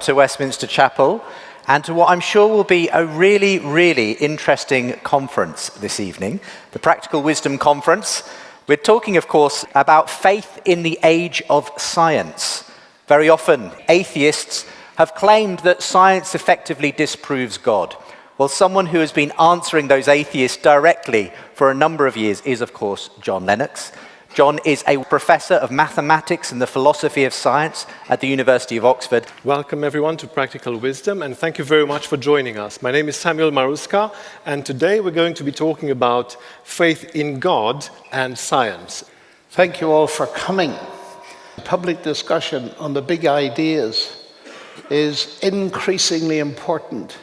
to Westminster Chapel and to what I'm sure will be a really, really interesting conference this evening, the Practical Wisdom Conference. We're talking, of course, about faith in the age of science. Very often, atheists have claimed that science effectively disproves God. Well, someone who has been answering those atheists directly for a number of years is, of course, John Lennox. John is a professor of mathematics and the philosophy of science at the University of Oxford. Welcome everyone to Practical Wisdom, and thank you very much for joining us. My name is Samuel Maruska, and today we're going to be talking about faith in God and science. Thank you all for coming. Public discussion on the big ideas is increasingly important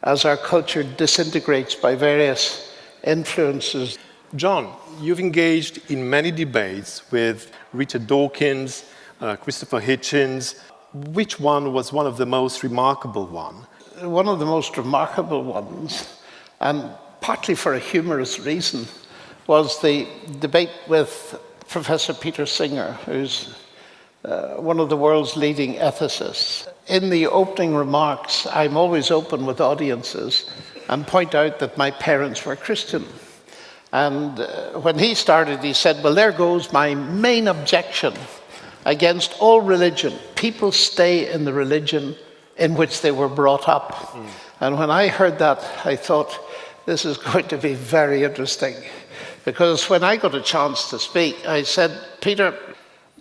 as our culture disintegrates by various influences. John, you've engaged in many debates with Richard Dawkins, Christopher Hitchens. Which one was one of the most remarkable ones? One of the most remarkable ones, and partly for a humorous reason, was the debate with Professor Peter Singer, who's one of the world's leading ethicists. In the opening remarks, I'm always open with audiences and point out that my parents were Christian. And when he started, he said, well, there goes my main objection against all religion. People stay in the religion in which they were brought up. And when I heard that, I thought, this is going to be very interesting. Because when I got a chance to speak, I said, Peter,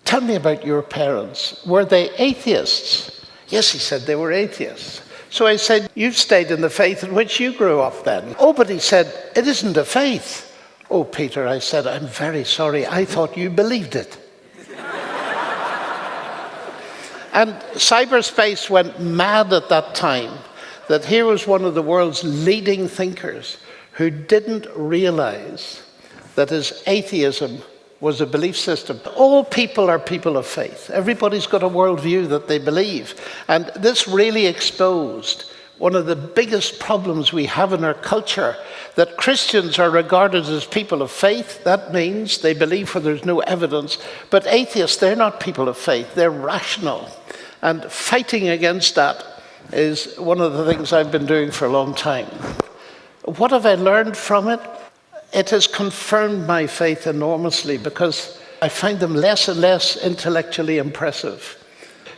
tell me about your parents. Were they atheists? Yes, he said, they were atheists. So I said, you've stayed in the faith in which you grew up then. Oh, but he said, it isn't a faith. Oh, Peter, I said, I'm very sorry. I thought you believed it. And cyberspace went mad at that time, that here was one of the world's leading thinkers who didn't realize that his atheism was a belief system. All people are people of faith. Everybody's got a worldview that they believe. And this really exposed one of the biggest problems we have in our culture, that Christians are regarded as people of faith. That means they believe where there's no evidence. But atheists, they're not people of faith. They're rational. And fighting against that is one of the things I've been doing for a long time. What have I learned from it? It has confirmed my faith enormously because I find them less and less intellectually impressive.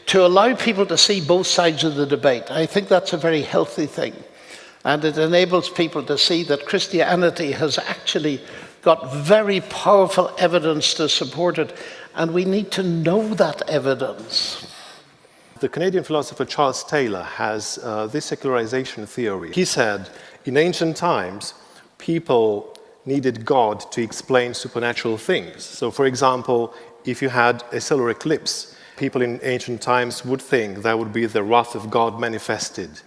To allow people to see both sides of the debate, I think that's a very healthy thing. And it enables people to see that Christianity has actually got very powerful evidence to support it, and we need to know that evidence. The Canadian philosopher Charles Taylor has this secularization theory. He said, in ancient times, people needed God to explain supernatural things. So, for example, if you had a solar eclipse, people in ancient times would think that would be the wrath of God manifested.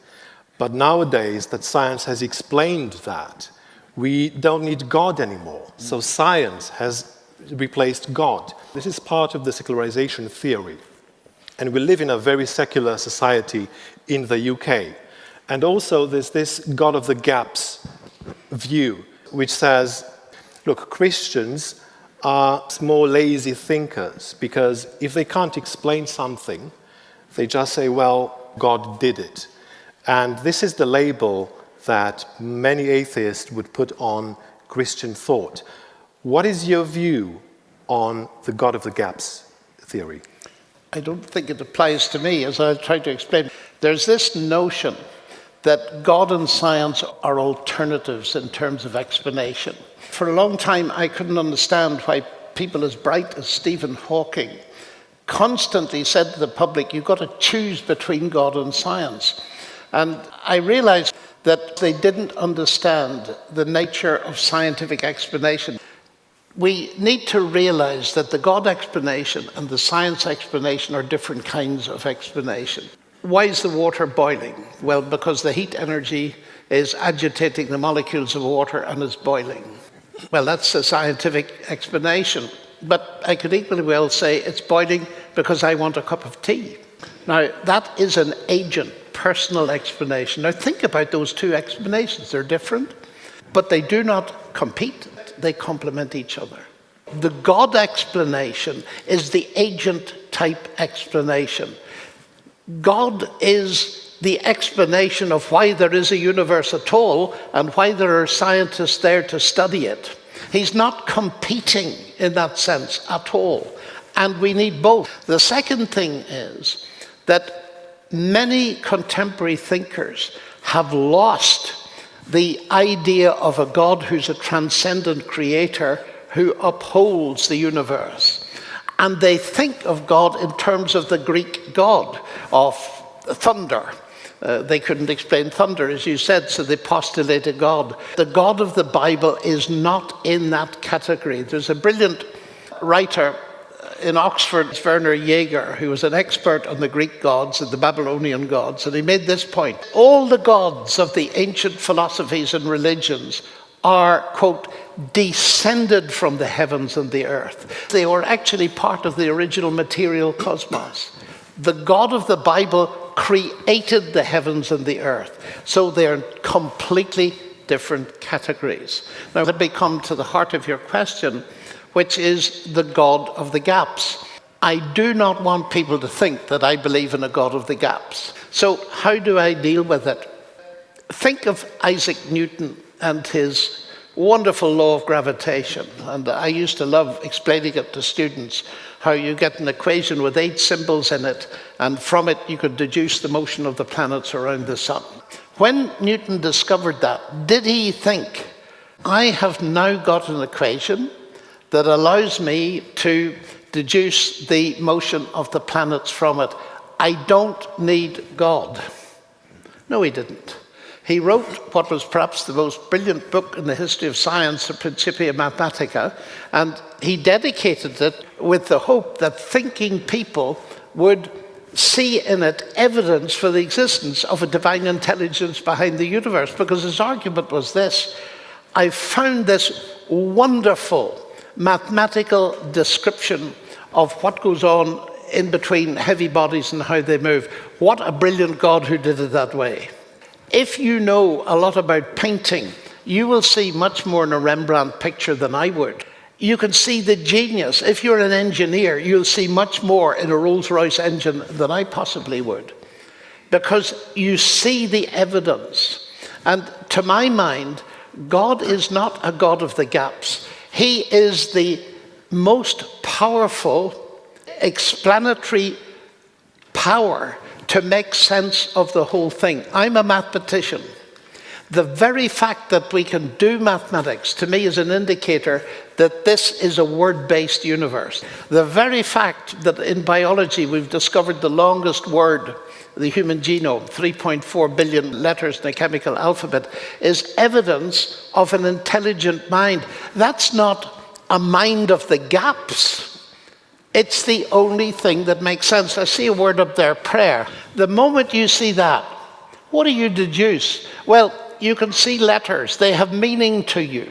But nowadays that science has explained that, we don't need God anymore. So science has replaced God. This is part of the secularization theory. And we live in a very secular society in the UK. And also there's this God of the gaps view, which says, look, Christians are more lazy thinkers, because if they can't explain something, they just say, well, God did it. And this is the label that many atheists would put on Christian thought. What is your view on the God of the gaps theory? I don't think it applies to me, as I'll try to explain. There's this notion that God and science are alternatives in terms of explanation. For a long time, I couldn't understand why people as bright as Stephen Hawking constantly said to the public, you've got to choose between God and science. And I realized that they didn't understand the nature of scientific explanation. We need to realize that the God explanation and the science explanation are different kinds of explanation. Why is the water boiling? Well, because the heat energy is agitating the molecules of water and is boiling. Well, that's a scientific explanation. But I could equally well say it's boiling because I want a cup of tea. Now, that is an agent, personal explanation. Now, think about those two explanations. They're different, but they do not compete. They complement each other. The God explanation is the agent-type explanation. God is the explanation of why there is a universe at all and why there are scientists there to study it. He's not competing in that sense at all. And we need both. The second thing is that many contemporary thinkers have lost the idea of a God who's a transcendent creator who upholds the universe. And they think of God in terms of the Greek god of thunder. They couldn't explain thunder, as you said, so they postulated God. The God of the Bible is not in that category. There's a brilliant writer in Oxford, Werner Jaeger, who was an expert on the Greek gods and the Babylonian gods, and he made this point. All the gods of the ancient philosophies and religions are, quote, descended from the heavens and the earth. They were actually part of the original material cosmos. The God of the Bible created the heavens and the earth. So they're completely different categories. Now, let me come to the heart of your question, which is the God of the gaps. I do not want people to think that I believe in a God of the gaps. So how do I deal with it? Think of Isaac Newton and his wonderful law of gravitation. And I used to love explaining it to students, how you get an equation with 8 symbols in it, and from it you could deduce the motion of the planets around the sun. When Newton discovered that, did he think, I have now got an equation that allows me to deduce the motion of the planets from it? I don't need God. No, he didn't. He wrote what was perhaps the most brilliant book in the history of science, the Principia Mathematica, and he dedicated it with the hope that thinking people would see in it evidence for the existence of a divine intelligence behind the universe, because his argument was this: I found this wonderful mathematical description of what goes on in between heavy bodies and how they move. What a brilliant God who did it that way. If you know a lot about painting, you will see much more in a Rembrandt picture than I would. You can see the genius. If you're an engineer, you'll see much more in a Rolls-Royce engine than I possibly would, because you see the evidence. And to my mind, God is not a God of the gaps. He is the most powerful explanatory power to make sense of the whole thing. I'm a mathematician. The very fact that we can do mathematics, to me, is an indicator that this is a word-based universe. The very fact that in biology we've discovered the longest word, the human genome, 3.4 billion letters in the chemical alphabet, is evidence of an intelligent mind. That's not a mind of the gaps. It's the only thing that makes sense. I see a word up there, prayer. The moment you see that, what do you deduce? Well, you can see letters. They have meaning to you.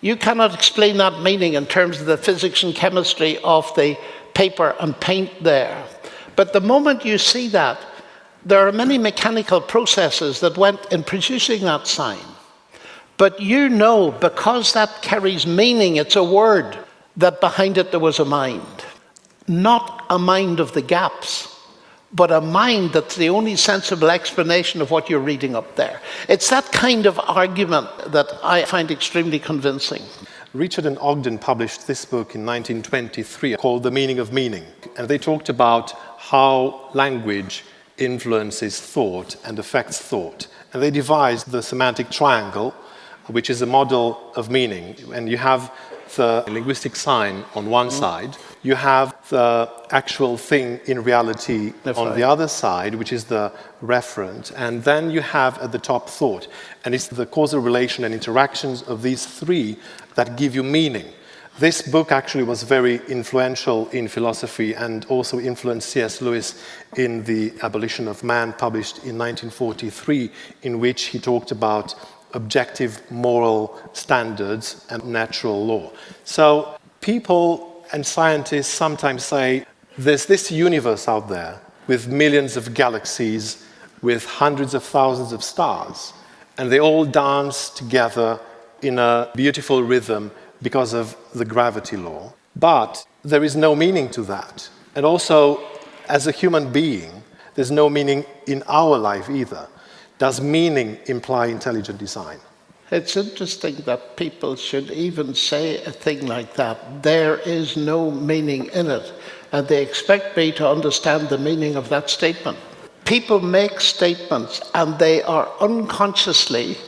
You cannot explain that meaning in terms of the physics and chemistry of the paper and paint there. But the moment you see that, there are many mechanical processes that went in producing that sign. But you know, because that carries meaning, it's a word, that behind it there was a mind. Not a mind of the gaps, but a mind that's the only sensible explanation of what you're reading up there. It's that kind of argument that I find extremely convincing. Richard and Ogden published this book in 1923 called The Meaning of Meaning. And they talked about how language influences thought and affects thought. And they devised the semantic triangle, which is a model of meaning. And you have the linguistic sign on one side, you have the actual thing in reality on the other side, which is the referent, and then you have at the top thought. And it's the causal relation and interactions of these three that give you meaning. This book actually was very influential in philosophy and also influenced C.S. Lewis in The Abolition of Man, published in 1943, in which he talked about objective moral standards and natural law. So people and scientists sometimes say there's this universe out there with millions of galaxies, with hundreds of thousands of stars, and they all dance together in a beautiful rhythm because of the gravity law. But there is no meaning to that. And also, as a human being, there's no meaning in our life either. Does meaning imply intelligent design? It's interesting that people should even say a thing like that. There is no meaning in it. And they expect me to understand the meaning of that statement. People make statements and they are unconsciously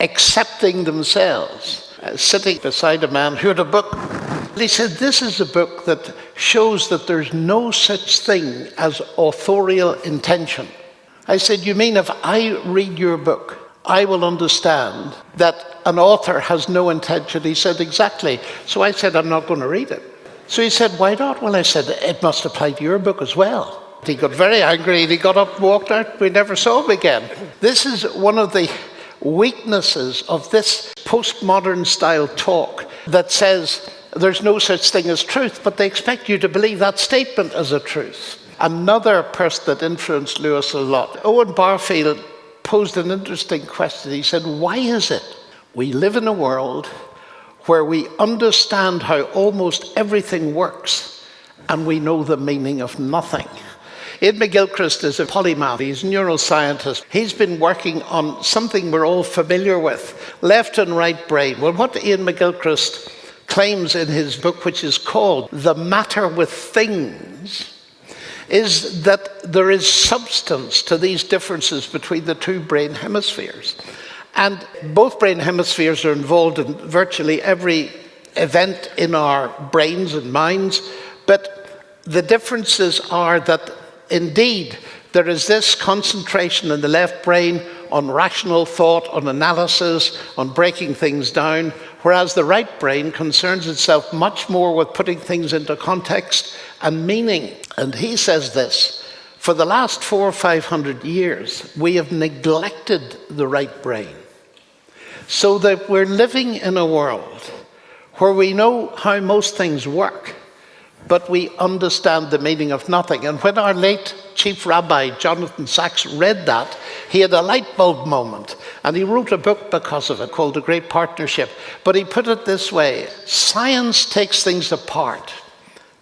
accepting themselves. Sitting beside a man who had a book, he said, this is a book that shows that there's no such thing as authorial intention. I said, you mean if I read your book, I will understand that an author has no intention? He said, exactly. So I said, I'm not going to read it. So he said, why not? Well, I said, it must apply to your book as well. He got very angry and he got up and walked out. We never saw him again. This is one of the weaknesses of this postmodern style talk that says there's no such thing as truth, but they expect you to believe that statement as a truth. Another person that influenced Lewis a lot, Owen Barfield, posed an interesting question. He said, why is it we live in a world where we understand how almost everything works and we know the meaning of nothing? Ian McGilchrist is a polymath. He's a neuroscientist. He's been working on something we're all familiar with, left and right brain. Well, what Ian McGilchrist claims in his book, which is called The Matter with Things, is that there is substance to these differences between the two brain hemispheres. And both brain hemispheres are involved in virtually every event in our brains and minds. But the differences are that indeed there is this concentration in the left brain on rational thought, on analysis, on breaking things down, whereas the right brain concerns itself much more with putting things into context and meaning. And he says this, for the last 400 or 500 years, we have neglected the right brain, so that we're living in a world where we know how most things work, but we understand the meaning of nothing. And when our late chief rabbi, Jonathan Sachs, read that, he had a light bulb moment. And he wrote a book because of it called The Great Partnership. But he put it this way, science takes things apart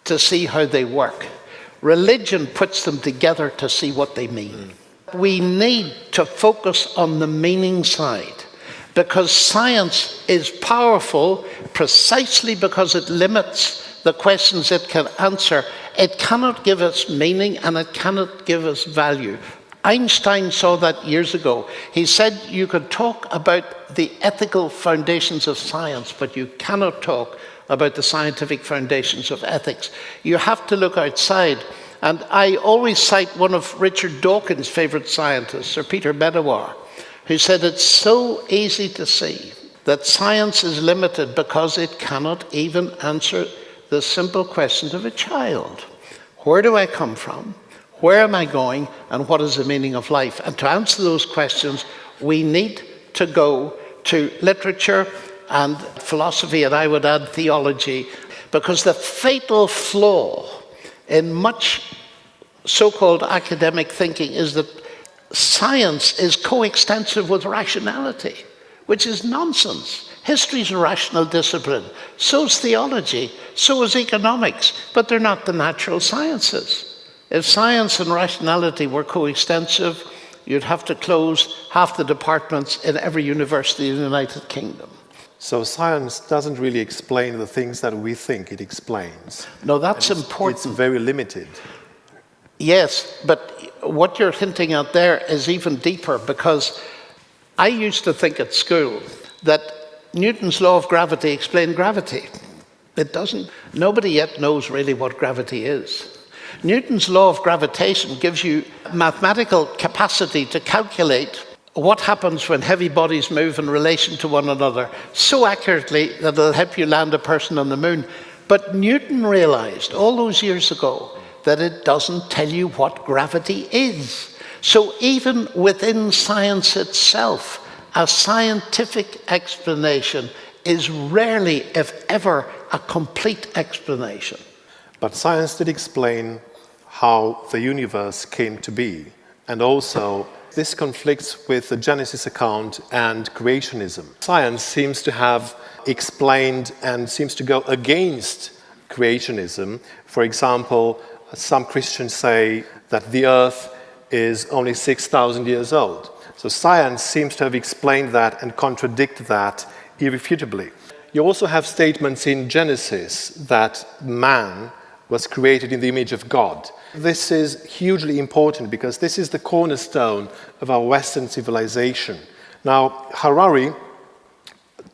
to see how they work. Religion puts them together to see what they mean. We need to focus on the meaning side, because science is powerful precisely because it limits the questions it can answer. It cannot give us meaning and it cannot give us value. Einstein saw that years ago. He said you could talk about the ethical foundations of science, but you cannot talk about the scientific foundations of ethics. You have to look outside. And I always cite one of Richard Dawkins' favorite scientists, Sir Peter Medawar, who said it's so easy to see that science is limited because it cannot even answer the simple questions of a child. Where do I come from? Where am I going? And what is the meaning of life? And to answer those questions, we need to go to literature and philosophy, and I would add theology, because the fatal flaw in much so-called academic thinking is that science is coextensive with rationality, which is nonsense. History is a rational discipline. So is theology. So is economics. But they're not the natural sciences. If science and rationality were coextensive, you'd have to close half the departments in every university in the United Kingdom. So science doesn't really explain the things that we think it explains. No, that's important. It's very limited. Yes, but what you're hinting at there is even deeper, because I used to think at school that Newton's law of gravity explained gravity. It doesn't. Nobody yet knows really what gravity is. Newton's law of gravitation gives you mathematical capacity to calculate what happens when heavy bodies move in relation to one another so accurately that it'll help you land a person on the moon. But Newton realized all those years ago that it doesn't tell you what gravity is. So even within science itself, a scientific explanation is rarely, if ever, a complete explanation. But science did explain how the universe came to be. And also, this conflicts with the Genesis account and creationism. Science seems to have explained and seems to go against creationism. For example, some Christians say that the earth is only 6,000 years old. So science seems to have explained that and contradicted that irrefutably. You also have statements in Genesis that man was created in the image of God. This is hugely important because this is the cornerstone of our Western civilization. Now, Harari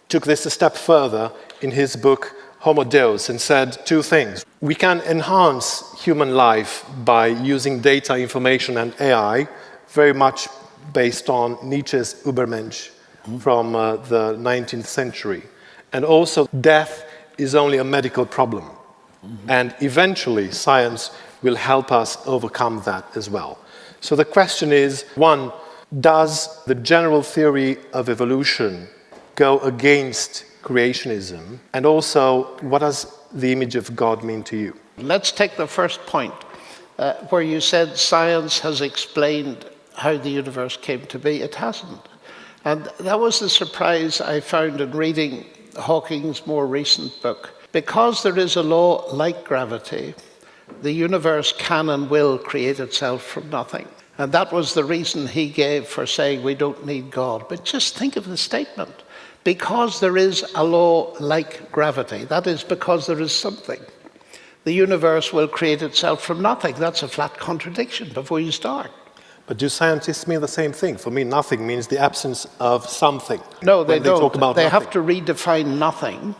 took this a step further in his book Homo Deus and said two things. We can enhance human life by using data, information, and AI, very much based on Nietzsche's Übermensch from the 19th century. And also, death is only a medical problem. And eventually, science will help us overcome that as well. So the question is, one, does the general theory of evolution go against creationism? And also, what does the image of God mean to you? Let's take the first point, where you said science has explained how the universe came to be. It hasn't. And that was the surprise I found in reading Hawking's more recent book. Because there is a law like gravity, the universe can and will create itself from nothing. And that was the reason he gave for saying we don't need God. But just think of the statement. Because there is a law like gravity, that is because there is something, the universe will create itself from nothing. That's a flat contradiction before you start. But do scientists mean the same thing? For me, nothing means the absence of something. No, they don't. Talk about they nothing. have to redefine nothing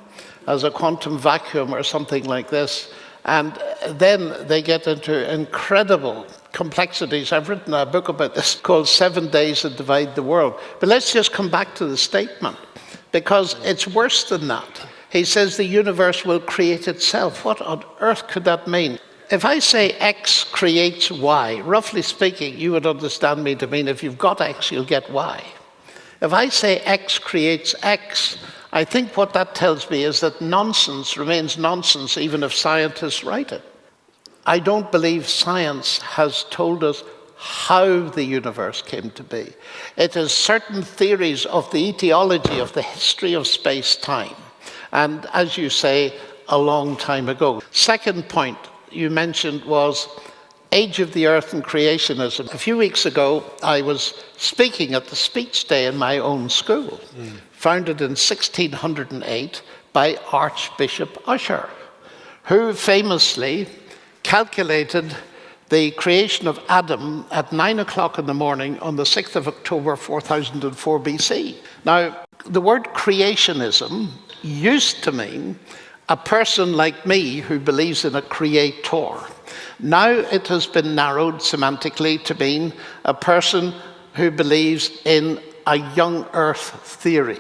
as a quantum vacuum or something like this. And then they get into incredible complexities. I've written a book about this called 7 Days That Divide the World. But let's just come back to the statement, because it's worse than that. He says the universe will create itself. What on earth could that mean? If I say X creates Y, roughly speaking, you would understand me to mean if you've got X, you'll get Y. If I say X creates X, I think what that tells me is that nonsense remains nonsense even if scientists write it. I don't believe science has told us how the universe came to be. It is certain theories of the etiology of the history of space-time. And as you say, a long time ago. Second point you mentioned was age of the earth and creationism. A few weeks ago, I was speaking at the speech day in my own school, founded in 1608 by Archbishop Usher, who famously calculated the creation of Adam at 9 o'clock in the morning on the 6th of October, 4004 BC. Now, the word creationism used to mean a person like me who believes in a creator. Now it has been narrowed semantically to mean a person who believes in a young earth theory.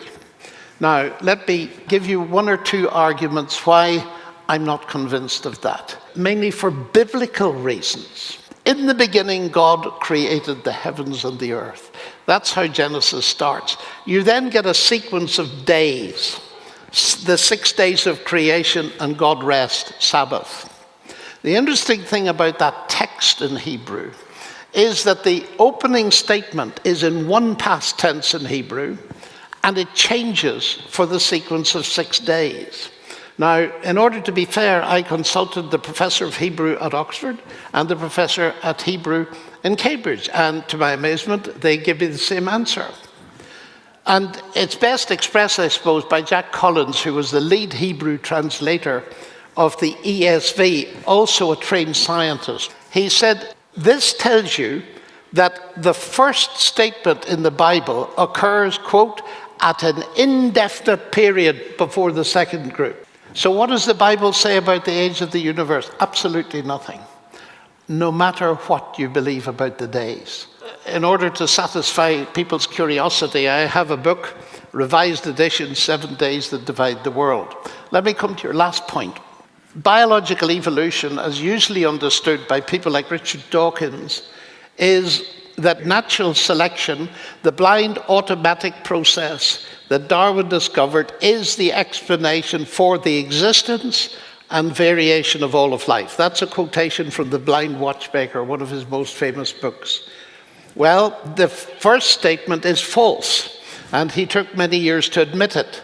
Now, let me give you one or two arguments why I'm not convinced of that, mainly for biblical reasons. In the beginning, God created the heavens and the earth. That's how Genesis starts. You then get a sequence of days, the 6 days of creation, and God rest, Sabbath. The interesting thing about that text in Hebrew is that the opening statement is in one past tense in Hebrew, and it changes for the sequence of 6 days. Now, in order to be fair, I consulted the professor of Hebrew at Oxford and the professor at Hebrew in Cambridge, and to my amazement, they give me the same answer. And it's best expressed, I suppose, by Jack Collins, who was the lead Hebrew translator of the ESV, also a trained scientist. He said, this tells you that the first statement in the Bible occurs, quote, at an indefinite period before the second group. So what does the Bible say about the age of the universe? Absolutely nothing, no matter what you believe about the days. In order to satisfy people's curiosity, I have a book, revised edition, 7 Days That Divide the World. Let me come to your last point. Biological evolution, as usually understood by people like Richard Dawkins, is that natural selection, the blind automatic process that Darwin discovered, is the explanation for the existence and variation of all of life. That's a quotation from The Blind Watchmaker, one of his most famous books. Well, the first statement is false, and he took many years to admit it.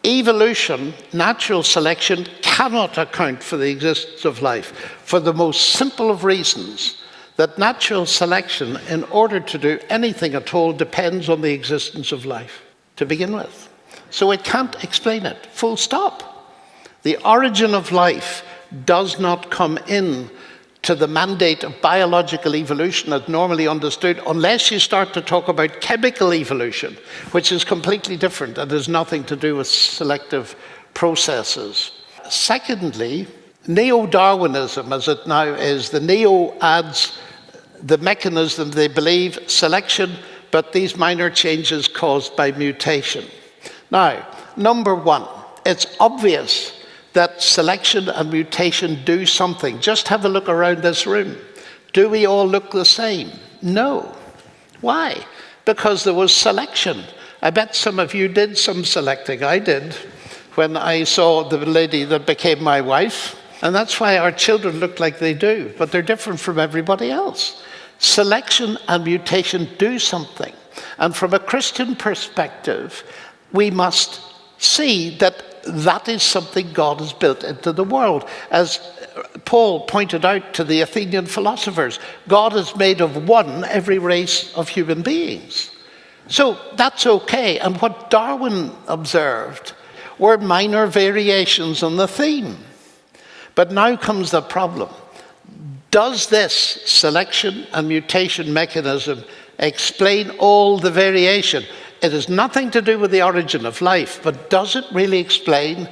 Evolution, natural selection, cannot account for the existence of life for the most simple of reasons. that natural selection, in order to do anything at all, depends on the existence of life to begin with. So it can't explain it, full stop. The origin of life does not come in to the mandate of biological evolution as normally understood, unless you start to talk about chemical evolution, which is completely different and has nothing to do with selective processes. Secondly, neo-Darwinism, as it now is, the neo adds the mechanism they believe, selection, but these minor changes caused by mutation. Now, number one, it's obvious that selection and mutation do something. Just have a look around this room. Do we all look the same? No. Why? Because there was selection. I bet some of you did some selecting. I did when I saw the lady that became my wife. And that's why our children look like they do, but they're different from everybody else. Selection and mutation do something. And from a Christian perspective, we must see that that is something God has built into the world. As Paul pointed out to the Athenian philosophers, God has made of one every race of human beings. So that's okay. And what Darwin observed were minor variations on the theme. But now comes the problem. Does this selection and mutation mechanism explain all the variation? It has nothing to do with the origin of life, but does it really explain?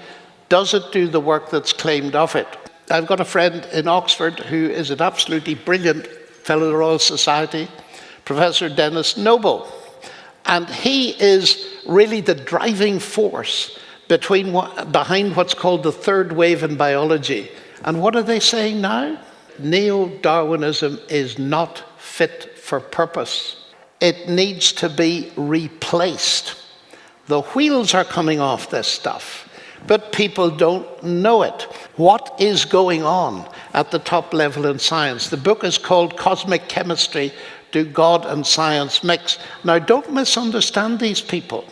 Does it do the work that's claimed of it? I've got a friend in Oxford who is an absolutely brilliant fellow of the Royal Society, Professor Dennis Noble. And he is really the driving force behind what's called the third wave in biology. And what are they saying now? Neo-Darwinism is not fit for purpose. It needs to be replaced. The wheels are coming off this stuff, but people don't know it. What is going on at the top level in science? The book is called Cosmic Chemistry: Do God and Science Mix? Now, don't misunderstand these people.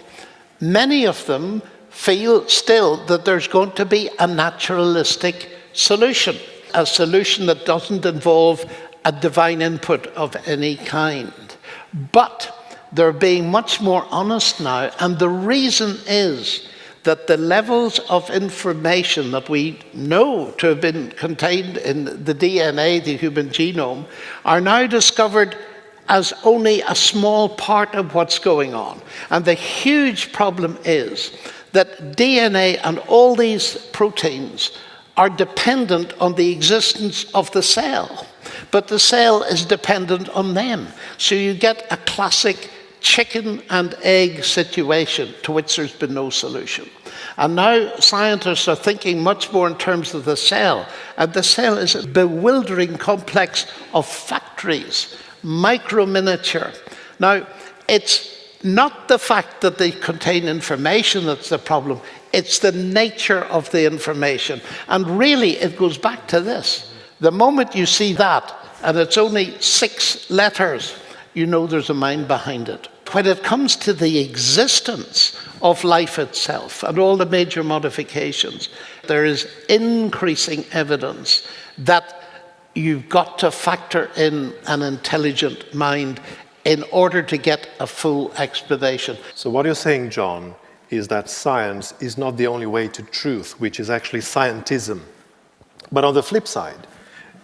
Many of them feel still that there's going to be a naturalistic solution, a solution that doesn't involve a divine input of any kind. But they're being much more honest now, and the reason is that the levels of information that we know to have been contained in the DNA, the human genome, are now discovered as only a small part of what's going on. And the huge problem is that DNA and all these proteins are dependent on the existence of the cell, but the cell is dependent on them. So you get a classic chicken and egg situation to which there's been no solution. And now scientists are thinking much more in terms of the cell, and the cell is a bewildering complex of factories, micro-miniature. Now, it's not the fact that they contain information that's the problem, it's the nature of the information. And really, it goes back to this. The moment you see that, and it's only 6 letters, you know there's a mind behind it. When it comes to the existence of life itself and all the major modifications, there is increasing evidence that you've got to factor in an intelligent mind in order to get a full explanation. So what you're saying, John, is that science is not the only way to truth, which is actually scientism. But on the flip side,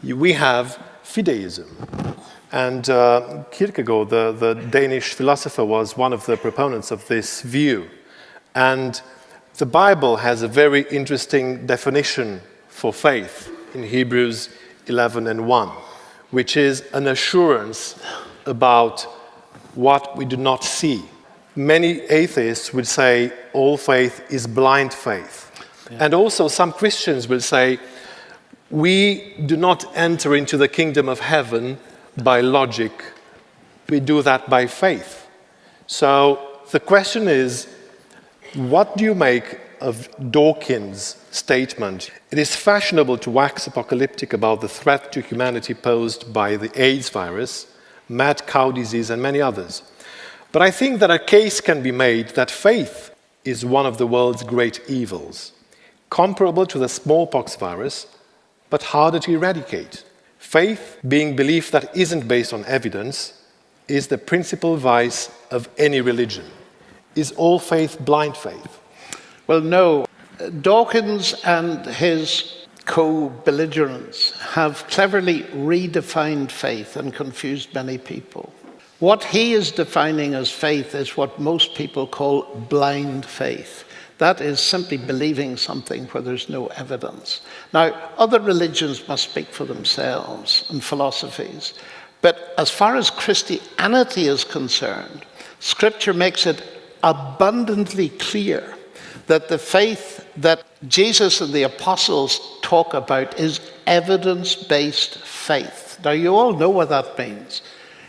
we have fideism. And Kierkegaard, the Danish philosopher, was one of the proponents of this view. And the Bible has a very interesting definition for faith in Hebrews 11:1, which is an assurance about what we do not see. Many atheists would say all faith is blind faith. Yeah. And also some Christians will say we do not enter into the kingdom of heaven by logic. We do that by faith. So the question is, what do you make of Dawkins' statement? It is fashionable to wax apocalyptic about the threat to humanity posed by the AIDS virus, mad cow disease, and many others. But I think that a case can be made that faith is one of the world's great evils, comparable to the smallpox virus, but harder to eradicate. Faith, being belief that isn't based on evidence, is the principal vice of any religion. Is all faith blind faith? Well, no. Dawkins and his co-belligerents have cleverly redefined faith and confused many people. What he is defining as faith is what most people call blind faith. That is simply believing something where there's no evidence. Now, other religions must speak for themselves and philosophies. But as far as Christianity is concerned, Scripture makes it abundantly clear that the faith that Jesus and the apostles talk about is evidence-based faith. Now, you all know what that means.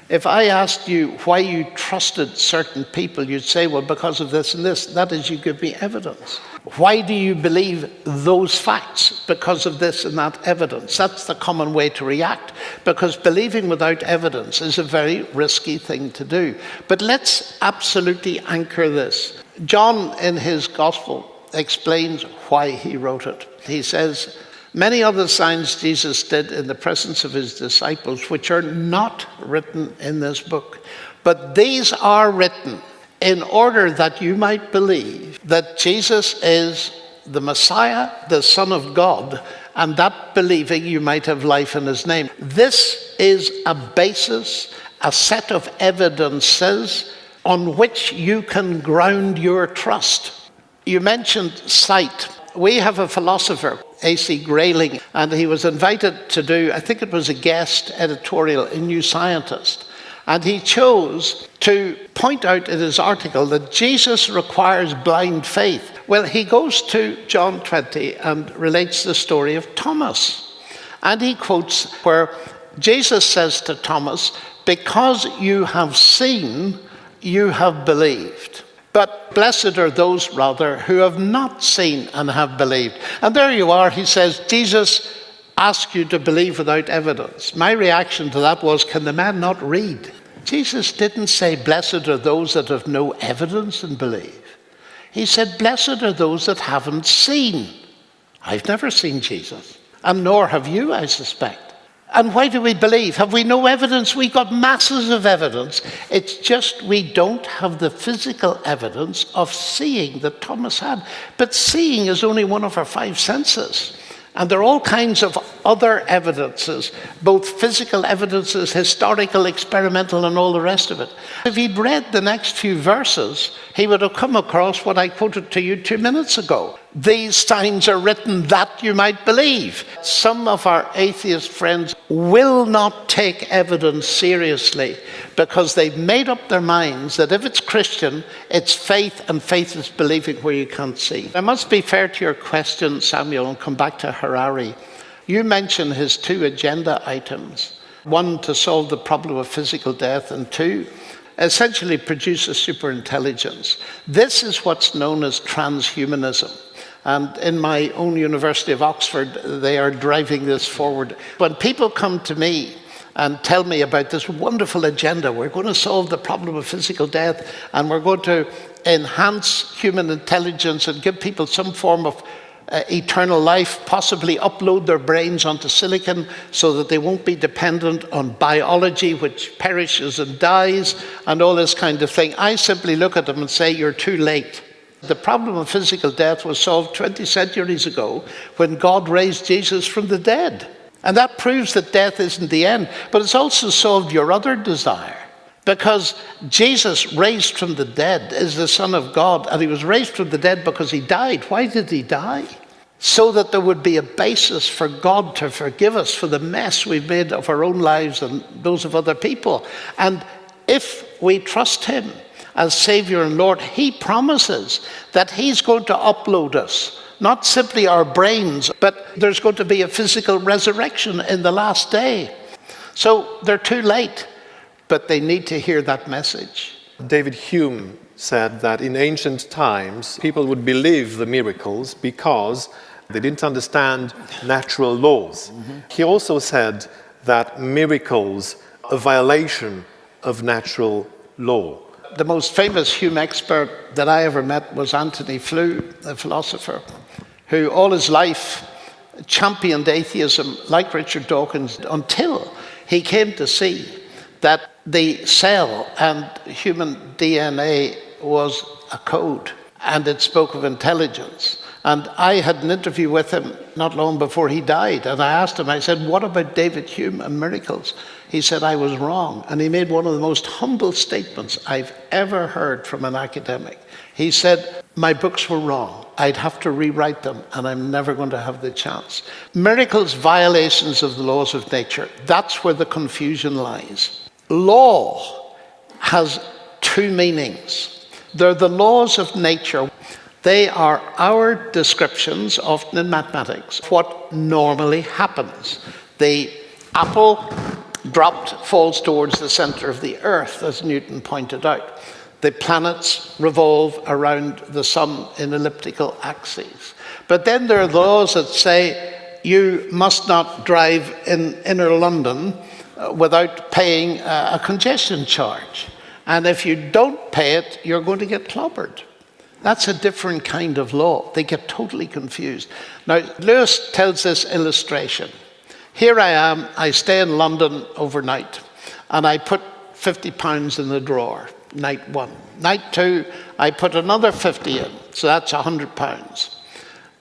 If I asked you why you trusted certain people, you'd say, well, because of this and this. That is, you give me evidence. Why do you believe those facts? Because of this and that evidence. That's the common way to react, because believing without evidence is a very risky thing to do. But let's absolutely anchor this. John, in his gospel, explains why he wrote it. He says, many other signs Jesus did in the presence of his disciples, which are not written in this book. But these are written in order that you might believe that Jesus is the Messiah, the Son of God, and that believing you might have life in his name. This is a basis, a set of evidences on which you can ground your trust. You mentioned sight. We have a philosopher, A.C. Grayling, and he was invited to do, I think it was a guest editorial in New Scientist. And he chose to point out in his article that Jesus requires blind faith. Well, he goes to John 20 and relates the story of Thomas. And he quotes where Jesus says to Thomas, because you have seen, you have believed. But blessed are those, rather, who have not seen and have believed. And there you are, he says, Jesus asked you to believe without evidence. My reaction to that was, can the man not read? Jesus didn't say, blessed are those that have no evidence and believe. He said, blessed are those that haven't seen. I've never seen Jesus, and nor have you, I suspect. And why do we believe? Have we no evidence? We've got masses of evidence. It's just we don't have the physical evidence of seeing that Thomas had. But seeing is only one of our five senses. And there are all kinds of other evidences, both physical evidences, historical, experimental, and all the rest of it. If he'd read the next few verses, he would have come across what I quoted to you 2 minutes ago. These signs are written that you might believe. Some of our atheist friends will not take evidence seriously because they've made up their minds that if it's Christian, it's faith, and faith is believing where you can't see. I must be fair to your question, Samuel, and come back to Harari. You mentioned his 2 agenda items. 1, to solve the problem of physical death, and 2, essentially produce a superintelligence. This is what's known as transhumanism. And in my own University of Oxford, they are driving this forward. When people come to me and tell me about this wonderful agenda, we're going to solve the problem of physical death, and we're going to enhance human intelligence and give people some form of eternal life, possibly upload their brains onto silicon so that they won't be dependent on biology, which perishes and dies, and all this kind of thing. I simply look at them and say, you're too late. The problem of physical death was solved 20 centuries ago when God raised Jesus from the dead. And that proves that death isn't the end. But it's also solved your other desire. Because Jesus, raised from the dead, is the Son of God. And he was raised from the dead because he died. Why did he die? So that there would be a basis for God to forgive us for the mess we've made of our own lives and those of other people. And if we trust him as Savior and Lord, he promises that he's going to upload us, not simply our brains, but there's going to be a physical resurrection in the last day. So they're too late, but they need to hear that message. David Hume said that in ancient times, people would believe the miracles because they didn't understand natural laws. He also said that miracles are a violation of natural law. The most famous Hume expert that I ever met was Antony Flew, a philosopher, who all his life championed atheism like Richard Dawkins until he came to see that the cell and human DNA was a code, and it spoke of intelligence. And I had an interview with him not long before he died, and I asked him, I said, what about David Hume and miracles? He said, I was wrong. And he made one of the most humble statements I've ever heard from an academic. He said, my books were wrong. I'd have to rewrite them, and I'm never going to have the chance. Miracles, violations of the laws of nature, that's where the confusion lies. Law has two meanings. They're the laws of nature. They are our descriptions, often in mathematics, of what normally happens. The apple dropped falls towards the center of the earth, as Newton pointed out. The planets revolve around the sun in elliptical axes. But then there are laws that say you must not drive in inner London without paying a congestion charge. And if you don't pay it, you're going to get clobbered. That's a different kind of law. They get totally confused. Now, Lewis tells this illustration. Here I am, I stay in London overnight, and I put £50 in the drawer, night one. Night two, I put another 50 in, so that's £100.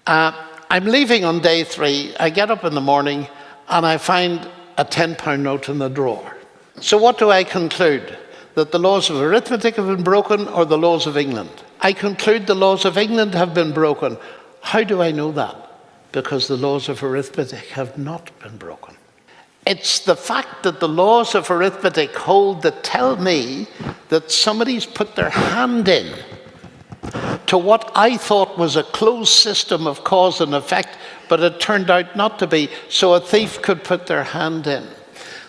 I'm leaving on day three, I get up in the morning, and I find a £10 note in the drawer. So what do I conclude? That the laws of arithmetic have been broken, or the laws of England? I conclude the laws of England have been broken. How do I know that? Because the laws of arithmetic have not been broken. It's the fact that the laws of arithmetic hold that tell me that somebody's put their hand in to what I thought was a closed system of cause and effect, but it turned out not to be, so a thief could put their hand in.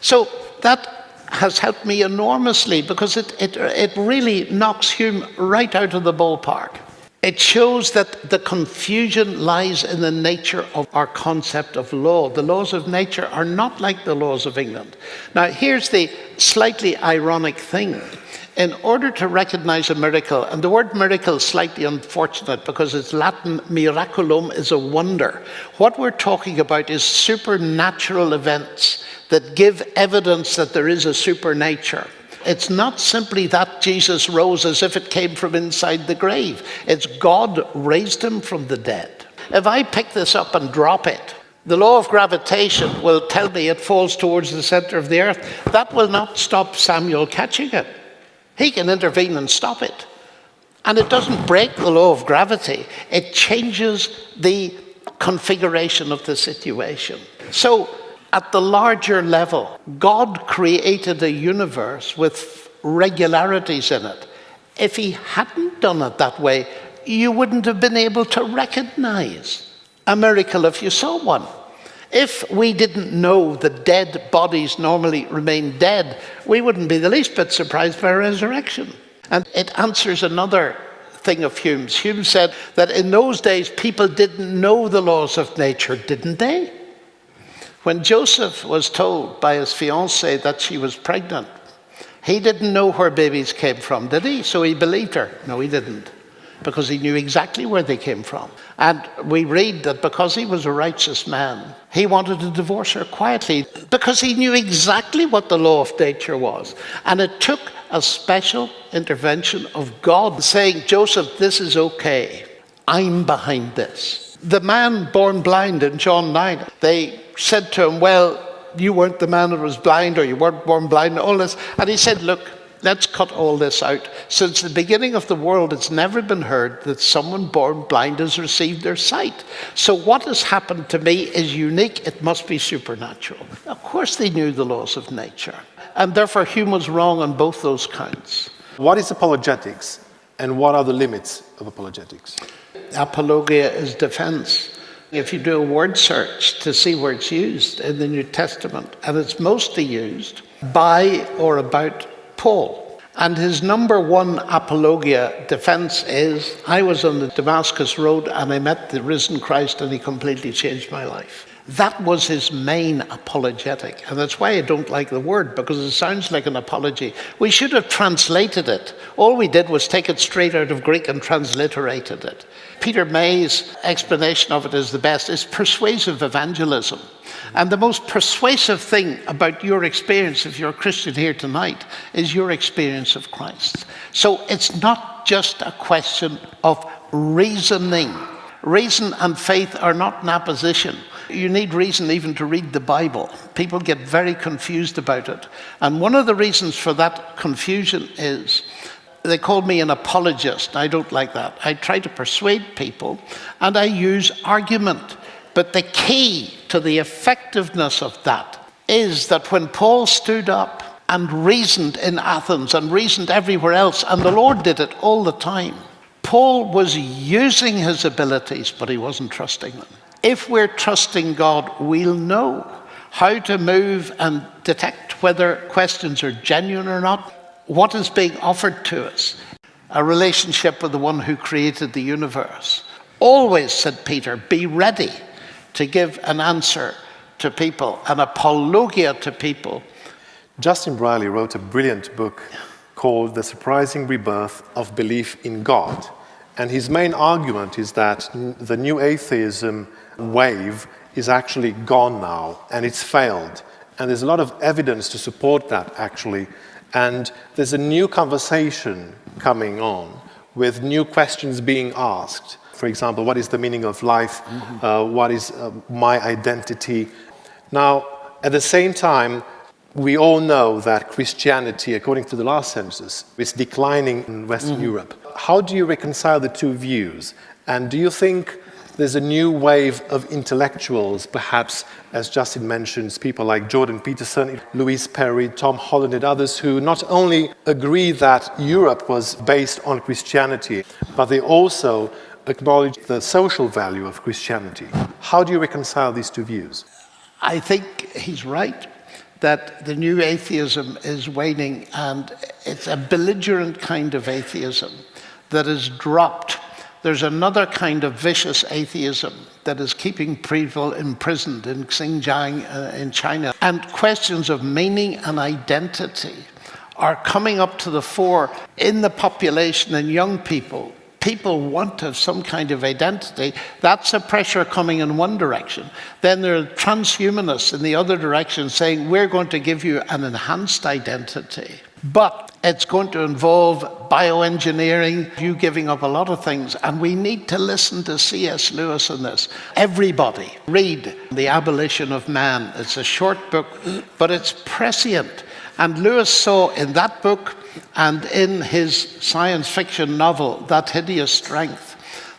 So that has helped me enormously, because it really knocks Hume right out of the ballpark. It shows that the confusion lies in the nature of our concept of law. The laws of nature are not like the laws of England. Now, here's the slightly ironic thing. In order to recognize a miracle, and the word miracle is slightly unfortunate because it's Latin, miraculum is a wonder. What we're talking about is supernatural events that give evidence that there is a supernature. It's not simply that Jesus rose as if it came from inside the grave. It's God raised him from the dead. If I pick this up and drop it, the law of gravitation will tell me it falls towards the center of the earth. That will not stop Samuel catching it. He can intervene and stop it. And it doesn't break the law of gravity. It changes the configuration of the situation. So, at the larger level, God created a universe with regularities in it. If he hadn't done it that way, you wouldn't have been able to recognize a miracle if you saw one. If we didn't know that dead bodies normally remain dead, we wouldn't be the least bit surprised by resurrection. And it answers another thing of Hume's. Hume said that in those days, people didn't know the laws of nature, didn't they? When Joseph was told by his fiancée that she was pregnant, he didn't know where babies came from, did he? So he believed her. No, he didn't, because he knew exactly where they came from. And we read that because he was a righteous man, he wanted to divorce her quietly, because he knew exactly what the law of nature was. And it took a special intervention of God saying, Joseph, this is okay. I'm behind this. The man born blind in John 9, they said to him, well, you weren't the man that was blind, or you weren't born blind, and all this. And he said, look, let's cut all this out. Since the beginning of the world, it's never been heard that someone born blind has received their sight. So what has happened to me is unique. It must be supernatural. Of course they knew the laws of nature. And therefore Hume was wrong on both those counts. What is apologetics, and what are the limits of apologetics? Apologia is defense. If you do a word search to see where it's used in the New Testament, and it's mostly used by or about Paul. And his number one apologia defense is, I was on the Damascus Road and I met the risen Christ and he completely changed my life. That was his main apologetic. And that's why I don't like the word, because it sounds like an apology. We should have translated it, All we did was take it straight out of Greek and transliterated it. Peter May's explanation of it is the best. It's persuasive evangelism. And the most persuasive thing about your experience, if you're a Christian here tonight, is your experience of Christ. So it's not just a question of reasoning. Reason and faith are not in opposition. You need reason even to read the Bible. People get very confused about it. And one of the reasons for that confusion is they call me an apologist. I don't like that. I try to persuade people and I use argument. But the key to the effectiveness of that is that when Paul stood up and reasoned in Athens and reasoned everywhere else, and the Lord did it all the time, Paul was using his abilities, but he wasn't trusting them. If we're trusting God, we'll know how to move and detect whether questions are genuine or not, what is being offered to us, a relationship with the one who created the universe. Always, said Peter, be ready to give an answer to people, an apologia to people. Justin Briley wrote a brilliant book called The Surprising Rebirth of Belief in God. And his main argument is that the new atheism wave is actually gone now, and it's failed. And there's a lot of evidence to support that, actually. And there's a new conversation coming on with new questions being asked. For example, what is the meaning of life? What is my identity? Now, at the same time, we all know that Christianity, according to the last census, is declining in Western Europe. How do you reconcile the two views? And do you think there's a new wave of intellectuals, perhaps, as Justin mentions, people like Jordan Peterson, Louise Perry, Tom Holland, and others who not only agree that Europe was based on Christianity, but they also acknowledge the social value of Christianity? How do you reconcile these two views? I think he's right that the new atheism is waning, and it's a belligerent kind of atheism that is dropped. There's another kind of vicious atheism that is keeping people imprisoned in Xinjiang in China. And questions of meaning and identity are coming up to the fore in the population and young people. People want to have some kind of identity. That's a pressure coming in one direction. Then there are transhumanists in the other direction saying, we're going to give you an enhanced identity. But it's going to involve bioengineering, you giving up a lot of things. And we need to listen to C.S. Lewis in this. Everybody read The Abolition of Man. It's a short book, but it's prescient. And Lewis saw in that book and in his science fiction novel, That Hideous Strength,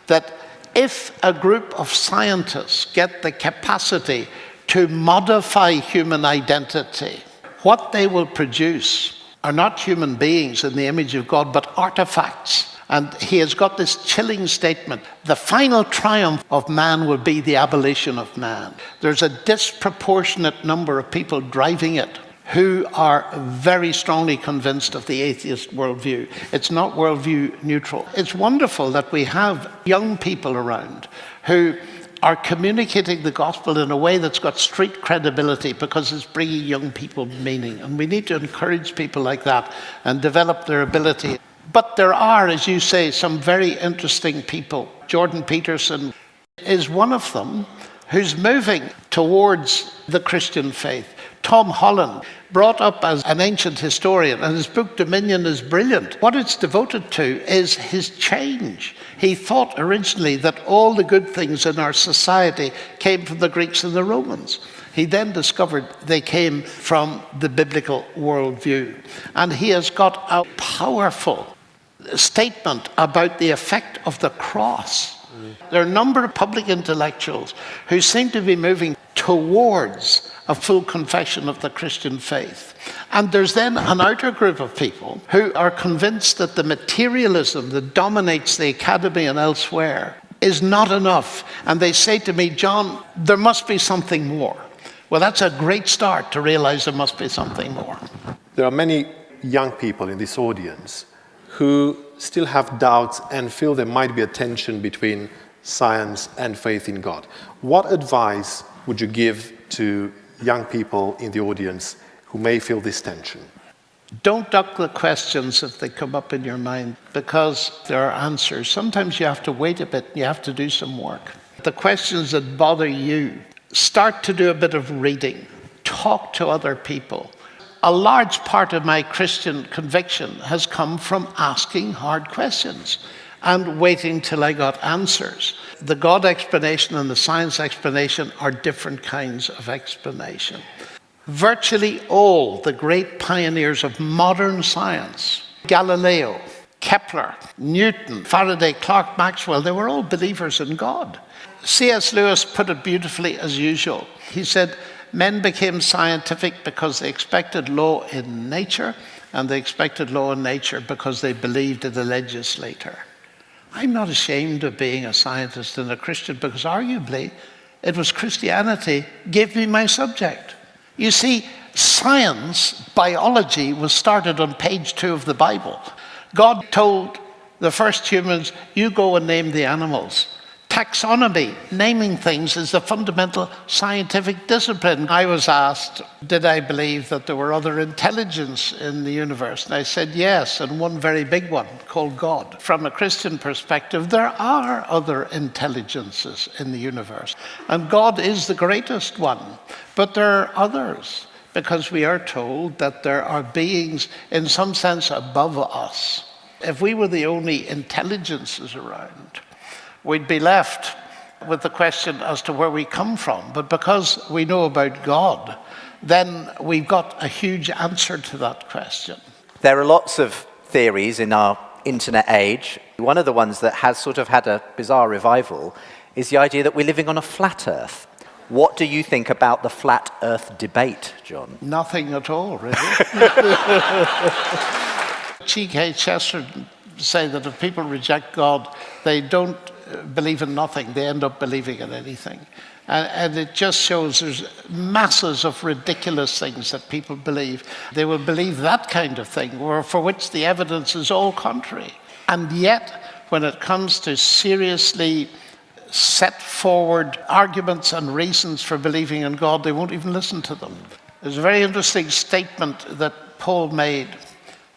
that if a group of scientists get the capacity to modify human identity, what they will produce are not human beings in the image of God, but artifacts. And he has got this chilling statement: the final triumph of man will be the abolition of man. There's a disproportionate number of people driving it who are very strongly convinced of the atheist worldview. It's not worldview neutral. It's wonderful that we have young people around who are communicating the gospel in a way that's got street credibility because it's bringing young people meaning. And we need to encourage people like that and develop their ability. But there are, as you say, some very interesting people. Jordan Peterson is one of them who's moving towards the Christian faith. Tom Holland, brought up as an ancient historian, and his book Dominion is brilliant. What it's devoted to is his change. He thought originally that all the good things in our society came from the Greeks and the Romans. He then discovered they came from the biblical worldview. And he has got a powerful statement about the effect of the cross. There are a number of public intellectuals who seem to be moving towards a full confession of the Christian faith. And there's then an outer group of people who are convinced that the materialism that dominates the academy and elsewhere is not enough. And they say to me, John, there must be something more. Well, that's a great start to realize there must be something more. There are many young people in this audience who still have doubts and feel there might be a tension between science and faith in God. What advice would you give to young people in the audience who may feel this tension? Don't duck the questions if they come up in your mind, because there are answers. Sometimes you have to wait a bit, you have to do some work. The questions that bother you, start to do a bit of reading. Talk to other people. A large part of my Christian conviction has come from asking hard questions and waiting till I got answers. The God explanation and the science explanation are different kinds of explanation. Virtually all the great pioneers of modern science, Galileo, Kepler, Newton, Faraday, Clark, Maxwell, they were all believers in God. C.S. Lewis put it beautifully as usual. He said, men became scientific because they expected law in nature, and they expected law in nature because they believed in the legislator. I'm not ashamed of being a scientist and a Christian, because arguably it was Christianity gave me my subject. You see, science, biology, was started on page 2 of the Bible. God told the first humans, you go and name the animals. Taxonomy, naming things, is the fundamental scientific discipline. I was asked, did I believe that there were other intelligence in the universe? And I said yes, and one very big one called God. From a Christian perspective, there are other intelligences in the universe, and God is the greatest one. But there are others, because we are told that there are beings in some sense above us. If we were the only intelligences around, we'd be left with the question as to where we come from. But because we know about God, then we've got a huge answer to that question. There are lots of theories in our internet age. One of the ones that has sort of had a bizarre revival is the idea that we're living on a flat Earth. What do you think about the flat Earth debate, John? Nothing at all, really. G.K. Chesterton say that if people reject God, they don't believe in nothing, they end up believing in anything. And it just shows there's masses of ridiculous things that people believe. They will believe that kind of thing, for which the evidence is all contrary. And yet, when it comes to seriously set forward arguments and reasons for believing in God, they won't even listen to them. There's a very interesting statement that Paul made,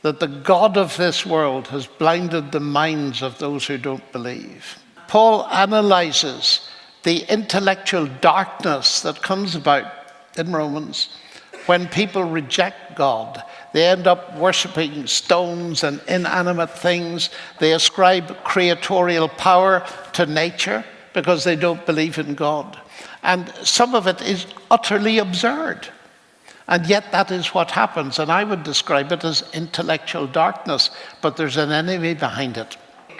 that the God of this world has blinded the minds of those who don't believe. Paul analyzes the intellectual darkness that comes about in Romans when people reject God. They end up worshipping stones and inanimate things. They ascribe creatorial power to nature because they don't believe in God. And some of it is utterly absurd. And yet that is what happens. And I would describe it as intellectual darkness, but there's an enemy behind it.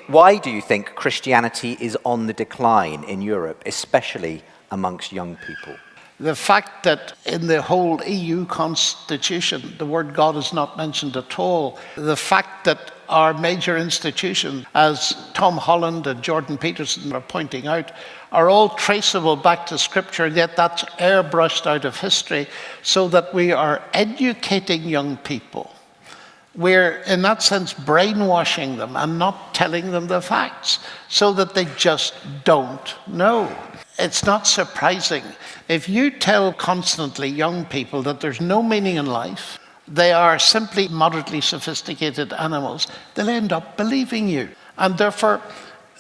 Why do you think Christianity is on the decline in Europe, especially amongst young people? The fact that in the whole EU constitution, the word God is not mentioned at all. The fact that our major institutions, as Tom Holland and Jordan Peterson are pointing out, are all traceable back to Scripture, yet that's airbrushed out of history, so that we are educating young people. We're, in that sense, brainwashing them and not telling them the facts, so that they just don't know. It's not surprising. If you tell constantly young people that there's no meaning in life, they are simply moderately sophisticated animals, they'll end up believing you. And therefore,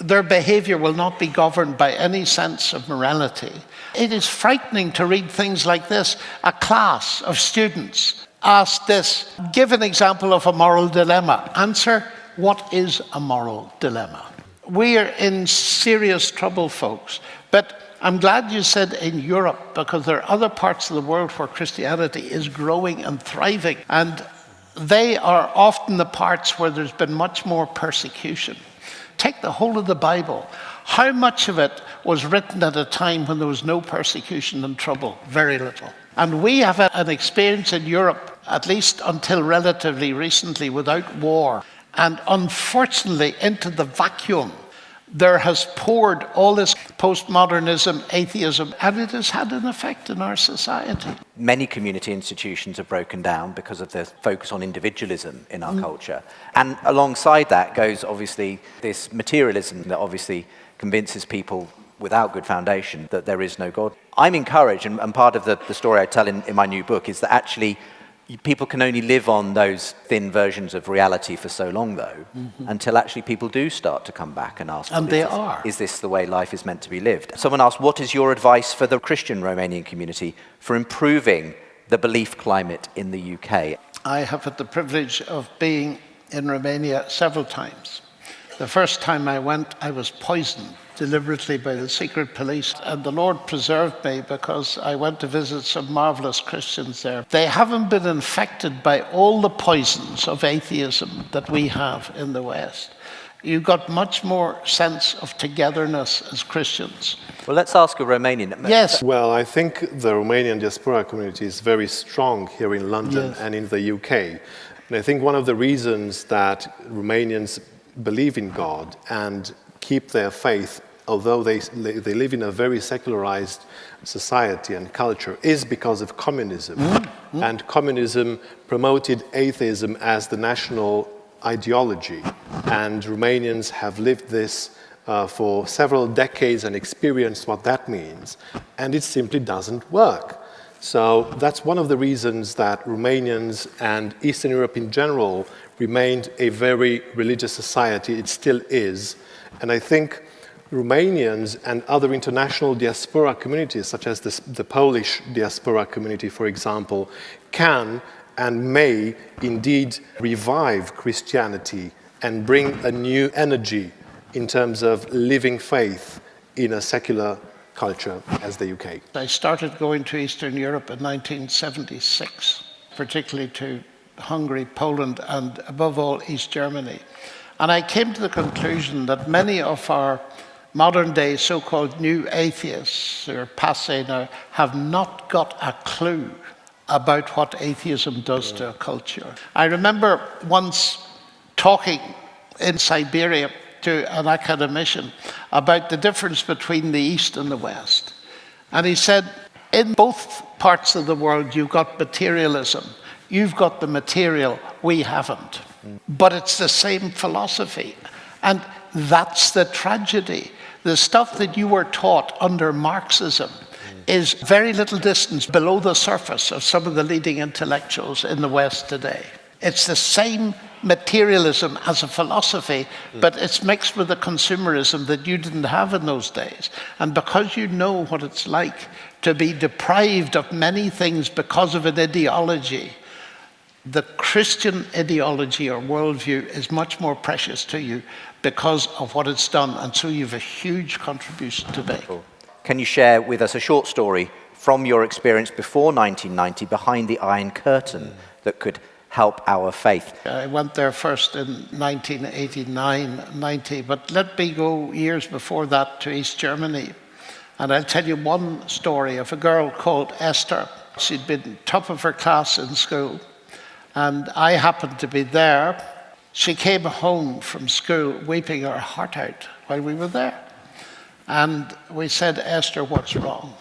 their behavior will not be governed by any sense of morality. It is frightening to read things like this. A class of students asked this, give an example of a moral dilemma. Answer, what is a moral dilemma? We are in serious trouble, folks. But I'm glad you said in Europe, because there are other parts of the world where Christianity is growing and thriving. And they are often the parts where there's been much more persecution. Take the whole of the Bible. How much of it was written at a time when there was no persecution and trouble? Very little. And we have an experience in Europe, at least until relatively recently, without war. And unfortunately, into the vacuum, there has poured all this postmodernism, atheism, and it has had an effect in our society. Many community institutions are broken down because of the focus on individualism in our culture. And alongside that goes, obviously, this materialism that obviously convinces people without good foundation that there is no God. I'm encouraged, and part of the story I tell in my new book is that actually People can only live on those thin versions of reality for so long, though, until actually people do start to come back and ask, And they are. Is this the way life is meant to be lived? Someone asked, what is your advice for the Christian Romanian community for improving the belief climate in the UK? I have had the privilege of being in Romania several times. The first time I went, I was poisoned deliberately by the secret police, and the Lord preserved me because I went to visit some marvelous Christians there. They haven't been infected by all the poisons of atheism that we have in the West. You've got much more sense of togetherness as Christians. Well, let's ask a Romanian. Yes. Well, I think the Romanian diaspora community is very strong here in London Yes. and in the UK. And I think one of the reasons that Romanians believe in God and keep their faith, although they live in a very secularized society and culture, is because of communism. And communism promoted atheism as the national ideology. And Romanians have lived this for several decades and experienced what that means. And it simply doesn't work. So that's one of the reasons that Romanians and Eastern Europe in general remained a very religious society. It still is. And I think Romanians and other international diaspora communities, such as the Polish diaspora community, for example, can and may indeed revive Christianity and bring a new energy in terms of living faith in a secular culture as the UK. I started going to Eastern Europe in 1976, particularly to Hungary, Poland, and above all, East Germany. And I came to the conclusion that many of our modern-day so-called new atheists, or passé now, have not got a clue about what atheism does to a culture. I remember once talking in Siberia to an academician about the difference between the East and the West. And he said, in both parts of the world, you've got materialism. You've got the material, we haven't. But it's the same philosophy. And that's the tragedy. The stuff that you were taught under Marxism is very little distance below the surface of some of the leading intellectuals in the West today. It's the same materialism as a philosophy, but it's mixed with the consumerism that you didn't have in those days. And because you know what it's like to be deprived of many things because of an ideology, the Christian ideology or worldview is much more precious to you because of what it's done. And so you have a huge contribution to make. Can you share with us a short story from your experience before 1990, behind the Iron Curtain, that could help our faith? I went there first in 1989, 90, but let me go years before that to East Germany. And I'll tell you one story of a girl called Esther. She'd been top of her class in school, and I happened to be there. She came home from school weeping her heart out while we were there. And we said, Esther, what's wrong?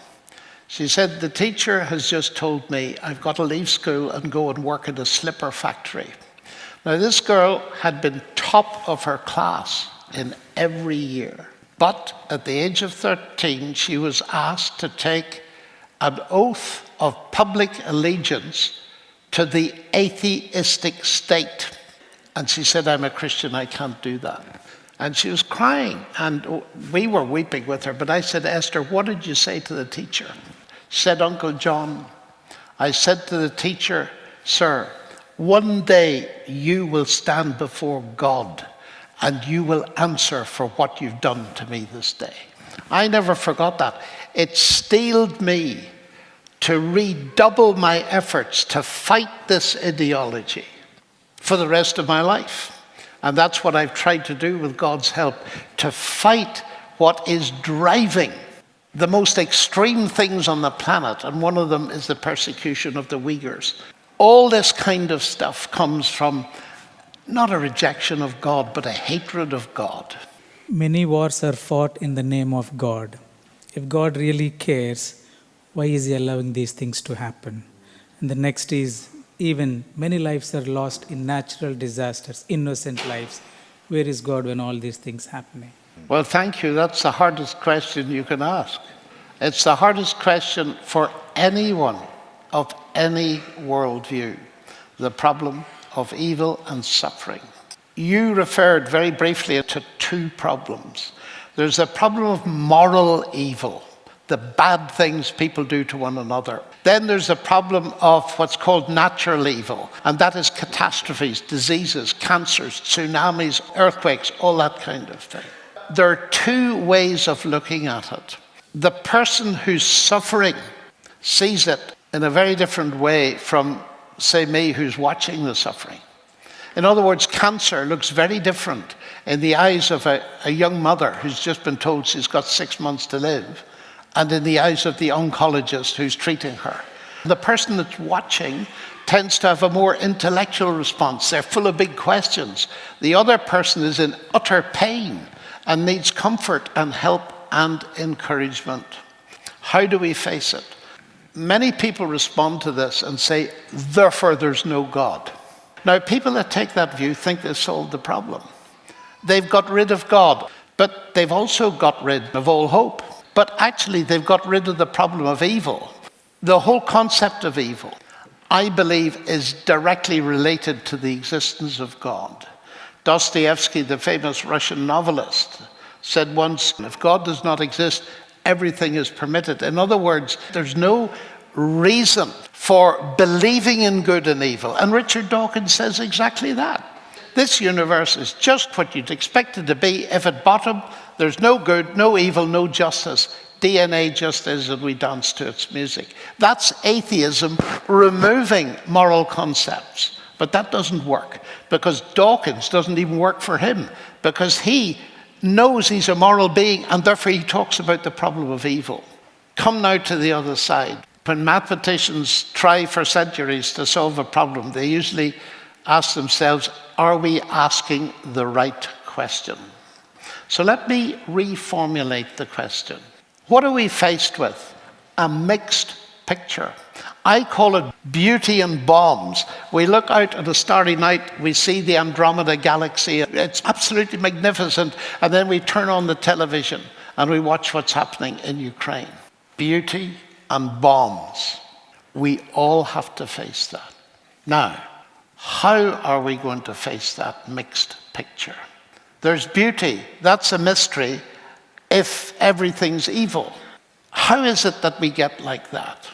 She said, the teacher has just told me I've got to leave school and go and work in a slipper factory. Now, this girl had been top of her class in every year. But at the age of 13, she was asked to take an oath of public allegiance to the atheistic state. And she said, I'm a Christian, I can't do that. And she was crying, and we were weeping with her. But I said, Esther, what did you say to the teacher? She said, Uncle John, I said to the teacher, sir, one day you will stand before God and you will answer for what you've done to me this day. I never forgot that. It steeled me to redouble my efforts to fight this ideology for the rest of my life. And that's what I've tried to do with God's help, to fight what is driving the most extreme things on the planet, and one of them is the persecution of the Uyghurs. All this kind of stuff comes from not a rejection of God, but a hatred of God. Many wars are fought in the name of God. If God really cares, why is He allowing these things to happen? And the next is, even many lives are lost in natural disasters, innocent lives. Where is God when all these things happening? Well, thank you. That's the hardest question you can ask. It's the hardest question for anyone of any worldview. the problem of evil and suffering. You referred very briefly to two problems. There's a problem of moral evil, the bad things people do to one another. Then there's a problem of what's called natural evil, and that is catastrophes, diseases, cancers, tsunamis, earthquakes, all that kind of thing. There are two ways of looking at it. The person who's suffering sees it in a very different way from, say, me who's watching the suffering. In other words, cancer looks very different in the eyes of a young mother who's just been told she's got 6 months to live, and in the eyes of the oncologist who's treating her. The person that's watching tends to have a more intellectual response. They're full of big questions. The other person is in utter pain and needs comfort and help and encouragement. How do we face it? Many people respond to this and say, therefore there's no God. Now, people that take that view think they've solved the problem. They've got rid of God, but they've also got rid of all hope. But actually, they've got rid of the problem of evil. The whole concept of evil, I believe, is directly related to the existence of God. Dostoevsky, the famous Russian novelist, said once, if God does not exist, everything is permitted. In other words, there's no reason for believing in good and evil. And Richard Dawkins says exactly that. This universe is just what you'd expect it to be if at bottom there's no good, no evil, no justice. DNA just is, and we dance to its music. That's atheism removing moral concepts. But that doesn't work, because Dawkins doesn't even work for him, because he knows he's a moral being, and therefore he talks about the problem of evil. Come now to the other side. When mathematicians try for centuries to solve a problem, they usually ask themselves, are we asking the right question? So let me reformulate the question. What are we faced with? A mixed picture. I call it beauty and bombs. We look out at a starry night, we see the Andromeda galaxy, it's absolutely magnificent, and then we turn on the television and we watch what's happening in Ukraine. Beauty and bombs. We all have to face that. Now, how are we going to face that mixed picture? There's beauty, that's a mystery, if everything's evil. How is it that we get like that?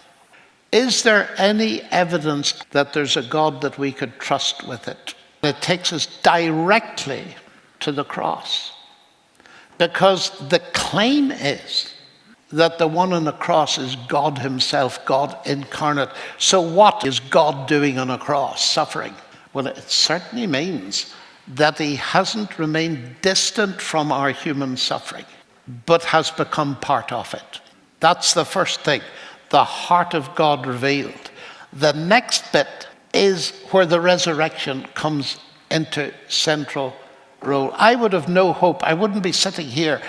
Is there any evidence that there's a God that we could trust with it? It takes us directly to the cross. Because the claim is that the one on the cross is God himself, God incarnate. So what is God doing on a cross? Suffering. Well, it certainly means that he hasn't remained distant from our human suffering, but has become part of it. That's the first thing, the heart of God revealed. The next bit is where the resurrection comes into central role. I would have no hope. I wouldn't be sitting here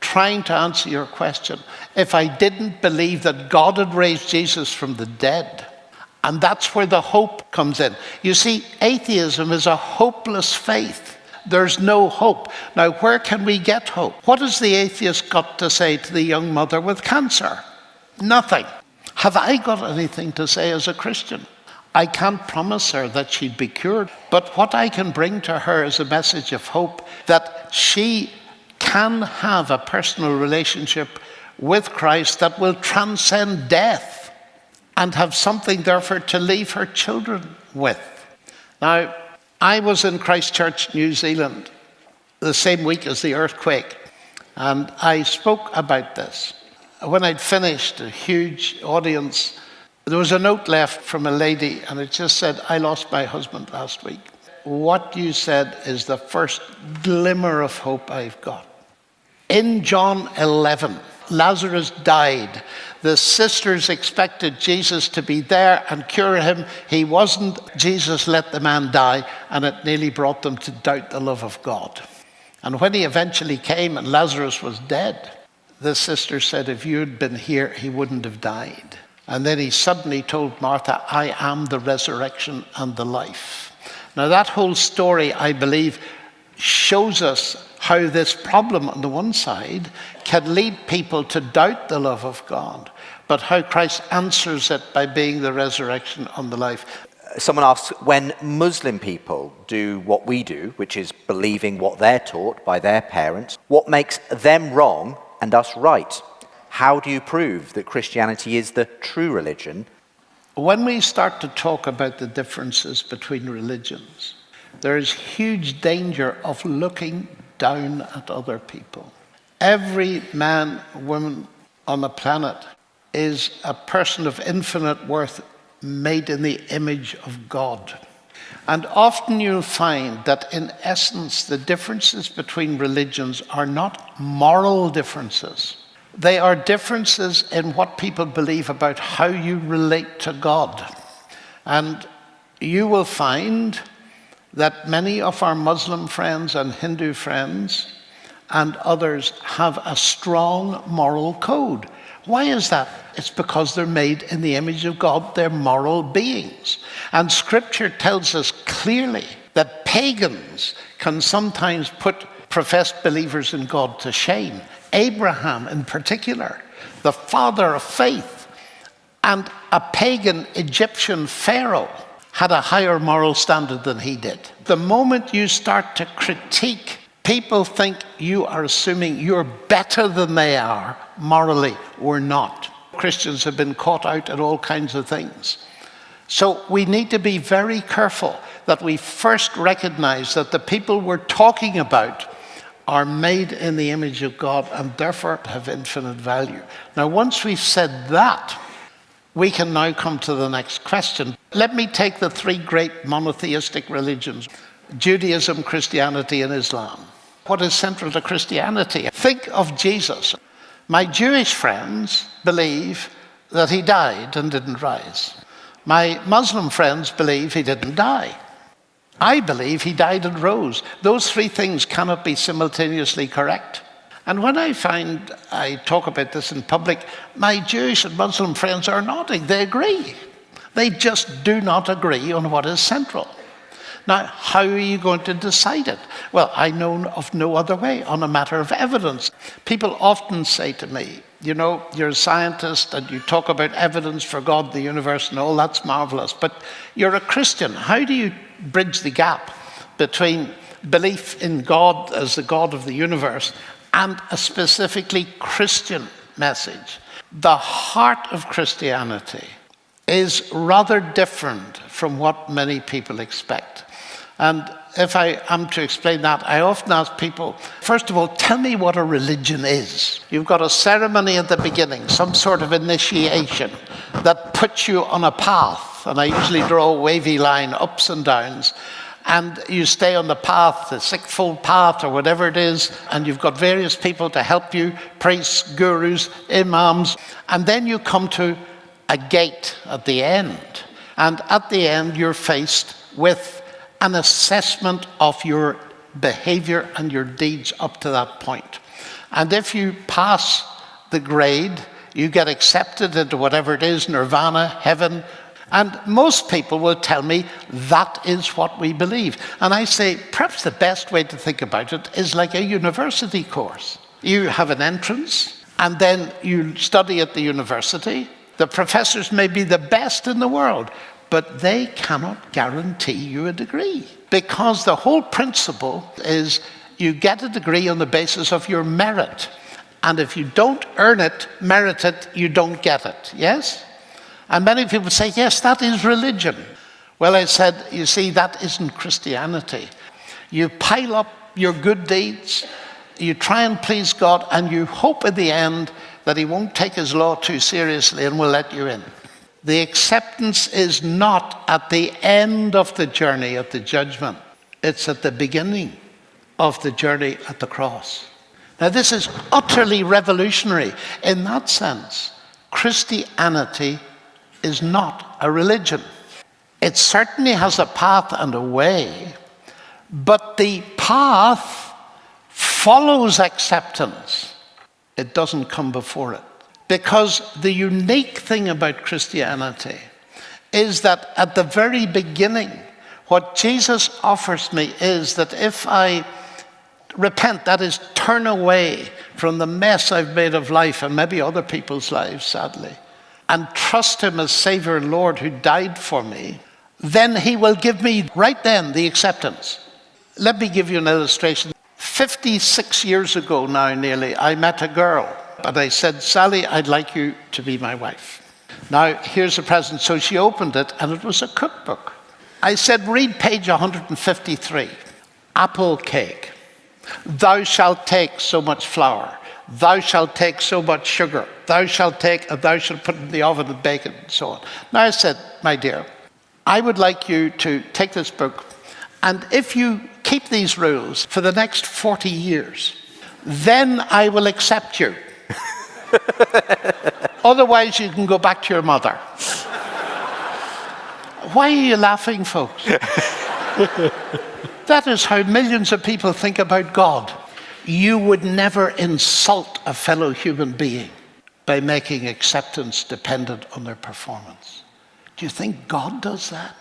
trying to answer your question if I didn't believe that God had raised Jesus from the dead. And that's where the hope comes in. You see, atheism is a hopeless faith. There's no hope. Now, where can we get hope? What has the atheist got to say to the young mother with cancer? Nothing. Have I got anything to say as a Christian? I can't promise her that she'd be cured, but what I can bring to her is a message of hope that she can have a personal relationship with Christ that will transcend death and have something, therefore, to leave her children with. Now, I was in Christchurch, New Zealand, the same week as the earthquake, and I spoke about this. When I'd finished, a huge audience, there was a note left from a lady, and it just said, I lost my husband last week. What you said is the first glimmer of hope I've got. In John 11, Lazarus died. The sisters expected Jesus to be there and cure him. He wasn't. Jesus let the man die, and it nearly brought them to doubt the love of God. And when he eventually came and Lazarus was dead, the sister said, if you had been here, he wouldn't have died. And then he suddenly told Martha, I am the resurrection and the life. Now that whole story, I believe, shows us how this problem on the one side can lead people to doubt the love of God, but how Christ answers it by being the resurrection and the life. Someone asks, when Muslim people do what we do, which is believing what they're taught by their parents, what makes them wrong and us right? How do you prove that Christianity is the true religion? When we start to talk about the differences between religions, there is huge danger of looking down at other people. Every man, woman on the planet is a person of infinite worth, made in the image of God. And often you'll find that in essence the differences between religions are not moral differences. They are differences in what people believe about how you relate to God. And you will find that many of our Muslim friends and Hindu friends and others have a strong moral code. Why is that? It's because they're made in the image of God. They're moral beings. And Scripture tells us clearly that pagans can sometimes put professed believers in God to shame. Abraham in particular, the father of faith, and a pagan Egyptian pharaoh had a higher moral standard than he did. The moment you start to critique, people think you are assuming you're better than they are morally. We're not. Christians have been caught out in all kinds of things. So we need to be very careful that we first recognize that the people we're talking about are made in the image of God and therefore have infinite value. Now, once we've said that, we can now come to the next question. Let me take the three great monotheistic religions: Judaism, Christianity, and Islam. What is central to Christianity? Think of Jesus. My Jewish friends believe that he died and didn't rise. My Muslim friends believe he didn't die. I believe he died and rose. Those three things cannot be simultaneously correct. And when I find I talk about this in public, my Jewish and Muslim friends are nodding. They agree. They just do not agree on what is central. Now, how are you going to decide it? Well, I know of no other way on a matter of evidence. People often say to me, you know, you're a scientist and you talk about evidence for God, the universe, and all that's marvelous, but you're a Christian. How do you bridge the gap between belief in God as the God of the universe and a specifically Christian message? The heart of Christianity is rather different from what many people expect. And if I am to explain that, I often ask people, first of all, tell me what a religion is. You've got a ceremony at the beginning, some sort of initiation that puts you on a path. And I usually draw a wavy line, ups and downs. And you stay on the path, the sixfold path or whatever it is, and you've got various people to help you, priests, gurus, imams. And then you come to a gate at the end. And at the end, you're faced with an assessment of your behavior and your deeds up to that point. And if you pass the grade, you get accepted into whatever it is, nirvana, heaven. And most people will tell me that is what we believe. And I say, perhaps the best way to think about it is like a university course. You have an entrance, and then you study at the university. The professors may be the best in the world, but they cannot guarantee you a degree. Because the whole principle is you get a degree on the basis of your merit. And if you don't earn it, merit it, you don't get it. Yes? And many people say, yes, that is religion. Well, I said, you see, that isn't Christianity. You pile up your good deeds, you try and please God, and you hope in the end that he won't take his law too seriously and will let you in. The acceptance is not at the end of the journey of the judgment. It's at the beginning of the journey at the cross. Now, this is utterly revolutionary. In that sense, Christianity is not a religion. It certainly has a path and a way, but the path follows acceptance. It doesn't come before it. Because the unique thing about Christianity is that at the very beginning, what Jesus offers me is that if I repent, that is, turn away from the mess I've made of life and maybe other people's lives, sadly, and trust him as Savior and Lord who died for me, then he will give me right then the acceptance. Let me give you an illustration. 56 years ago now nearly, I met a girl and I said, Sally, I'd like you to be my wife. Now, here's a present. So she opened it and it was a cookbook. I said, read page 153. Apple cake. Thou shalt take so much flour. Thou shalt take so much sugar. Thou shalt put it in the oven and bake it, and so on. Now I said, my dear, I would like you to take this book, and if you keep these rules for the next 40 years, then I will accept you. Otherwise, you can go back to your mother. Why are you laughing, folks? That is how millions of people think about God. You would never insult a fellow human being by making acceptance dependent on their performance. Do you think God does that?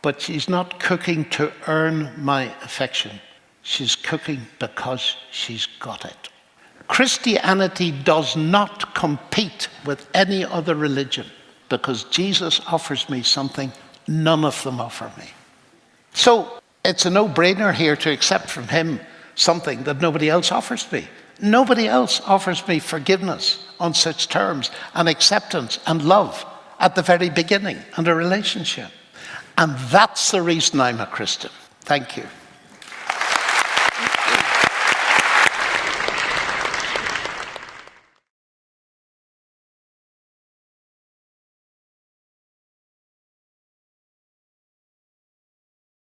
But she's not cooking to earn my affection. She's cooking because she's got it. Christianity does not compete with any other religion because Jesus offers me something none of them offer me. So it's a no-brainer here to accept from him something that nobody else offers me. Nobody else offers me forgiveness on such terms and acceptance and love at the very beginning and a relationship. And that's the reason I'm a Christian. Thank you.